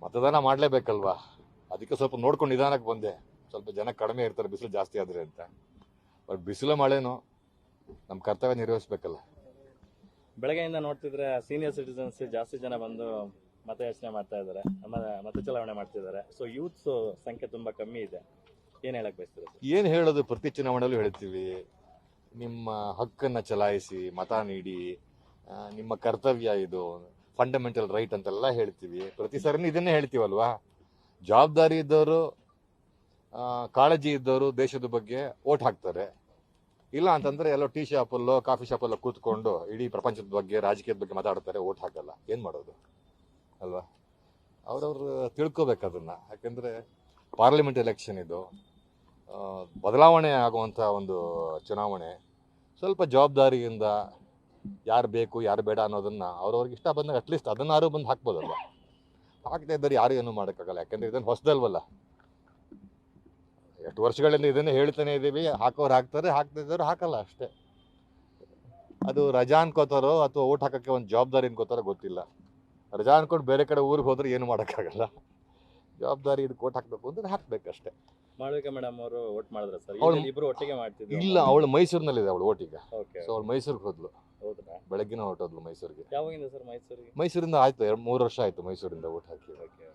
ಮತದಾನ ಮಾಡಲೇಬೇಕಲ್ವಾ, ಅದಕ್ಕೆ ಸ್ವಲ್ಪ ನೋಡ್ಕೊಂಡು ನಿಧಾನಕ್ಕೆ ಬಂದೆ. ಸ್ವಲ್ಪ ಜನ ಕಡಿಮೆ ಇರ್ತಾರೆ ಬಿಸಿಲು ಜಾಸ್ತಿ ಆದರೆ ಅಂತ. ಬಟ್ ಬಿಸಿಲು ಮಳೆನೋ ನಮ್ಮ ಕರ್ತವ್ಯ ನಿರ್ವಹಿಸ್ಬೇಕಲ್ಲ. ಬೆಳಗ್ಗೆಯಿಂದ ನೋಡ್ತಿದ್ರೆ ಸೀನಿಯರ್ ಸಿಟಿಸನ್ಸ್ ಜಾಸ್ತಿ ಜನ ಬಂದು ಮತಯಾಚನೆ ಮಾಡ್ತಾ ಇದ್ದಾರೆ, ಮತ ಚಲಾವಣೆ ಮಾಡ್ತಿದ್ದಾರೆ. ಸೊ ಯೂತ್ಸ್ ಸಂಖ್ಯೆ ತುಂಬಾ ಕಮ್ಮಿ ಇದೆ. ಏನ್ ಹೇಳಕ್ ಬಯಸ್ತೀರಾ ಸರ್? ಏನು ಹೇಳೋದು, ಪ್ರತಿ ಚುನಾವಣೆಯಲ್ಲೂ ಹೇಳ್ತೀವಿ, ನಿಮ್ಮ ಹಕ್ಕನ್ನು ಚಲಾಯಿಸಿ ಮತ ನೀಡಿ, ನಿಮ್ಮ ಕರ್ತವ್ಯ ಇದು, ಫಂಡಮೆಂಟಲ್ ರೈಟ್ ಅಂತೆಲ್ಲ ಹೇಳ್ತೀವಿ. ಪ್ರತಿ ಸರಿನೂ ಇದನ್ನೇ ಹೇಳ್ತೀವಲ್ವಾ. ಜವಾಬ್ದಾರಿ ಇದ್ದವರು, ಕಾಳಜಿ ಇದ್ದವರು ದೇಶದ ಬಗ್ಗೆ ಓಟ್ ಹಾಕ್ತಾರೆ. ಇಲ್ಲ ಅಂತಂದ್ರೆ ಎಲ್ಲೋ ಟೀ ಶಾಪಲ್ಲೋ ಕಾಫಿ ಶಾಪಲ್ಲೋ ಕೂತ್ಕೊಂಡು ಇಡೀ ಪ್ರಪಂಚದ ಬಗ್ಗೆ ರಾಜಕೀಯದ ಬಗ್ಗೆ ಮಾತಾಡ್ತಾರೆ, ಓಟ್ ಹಾಕಲ್ಲ. ಏನು ಮಾಡೋದು ಅಲ್ವಾ. ಅವ್ರವ್ರು ತಿಳ್ಕೊಬೇಕು ಅದನ್ನು. ಯಾಕೆಂದರೆ ಪಾರ್ಲಿಮೆಂಟ್ ಎಲೆಕ್ಷನ್ ಇದು, ಬದಲಾವಣೆ ಆಗುವಂಥ ಒಂದು ಚುನಾವಣೆ. ಸ್ವಲ್ಪ ಜವಾಬ್ದಾರಿಯಿಂದ ಯಾರು ಬೇಕು ಯಾರು ಬೇಡ ಅನ್ನೋದನ್ನು ಅವ್ರವ್ರಿಗೆ ಇಷ್ಟ ಬಂದಾಗ ಅಟ್ಲೀಸ್ಟ್ ಅದನ್ನಾರು ಬಂದು ಹಾಕ್ಬೋದಲ್ವ. ಹಾಕ್ತಾ ಇದ್ದಾರೆ, ಯಾರು ಏನೂ ಮಾಡೋಕ್ಕಾಗಲ್ಲ. ಯಾಕೆಂದರೆ ಇದನ್ನು ಹೊಸದಲ್ವಲ್ಲ, ಎಷ್ಟು ವರ್ಷಗಳಿಂದ ಇದನ್ನೇ ಹೇಳ್ತಾನೆ ಇದ್ದೀವಿ. ಹಾಕೋರು ಹಾಕ್ತಾರೆ, ಹಾಕ್ತಿದ್ದವರು ಹಾಕಲ್ಲ ಅಷ್ಟೇ. ಅದು ರಜಾ ಅನ್ಕೋತಾರೋ ಅಥವಾ ಓಟ್ ಹಾಕೋಕ್ಕೆ ಒಂದು ಜವಾಬ್ದಾರಿ ಅನ್ಕೋತಾರೋ ಗೊತ್ತಿಲ್ಲ. ರಜಾ ಅನ್ಕೊಂಡು ಬೇರೆ ಕಡೆ ಊರಿಗೆ ಹೋದ್ರೆ ಏನು ಮಾಡೋಕ್ಕಾಗಲ್ಲ. ಜವಾಬ್ದಾರಿ ಇದಕ್ಕೆ ಓಟ್ ಹಾಕಬೇಕು ಅಂದ್ರೆ ಹಾಕ್ಬೇಕಷ್ಟೇ. ಮಾಳವಿಕಾ ಮೇಡಮ್ ಅವರು ಓಟ್ ಮಾಡಿದ್ರ ಸರ್? ಇಬ್ರು ಒಟ್ಟಿಗೆ ಮಾಡ್ತಿದ್ರು. ಇಲ್ಲ, ಅವಳು ಮೈಸೂರಿನಲ್ಲಿದೆ, ಅವಳು ಓಟಿಗೆ. ಓಕೆ, ಸೊ ಅವಳು ಮೈಸೂರಿಗೆ ಹೋದ್ಲು. ಹೌದಾ? ಬೆಳಗ್ಗಿನ ಹೊರಟೋದ್ಲು ಮೈಸೂರಿಗೆ. ಯಾವಾಗಿಂದ ಸರ್ ಮೈಸೂರಿಗೆ? ಮೈಸೂರಿಂದ ಆಯ್ತು 3 ವರ್ಷ ಆಯ್ತು ಮೈಸೂರಿಂದ ಓಟ್ ಹಾಕಿ. ಓಕೆ.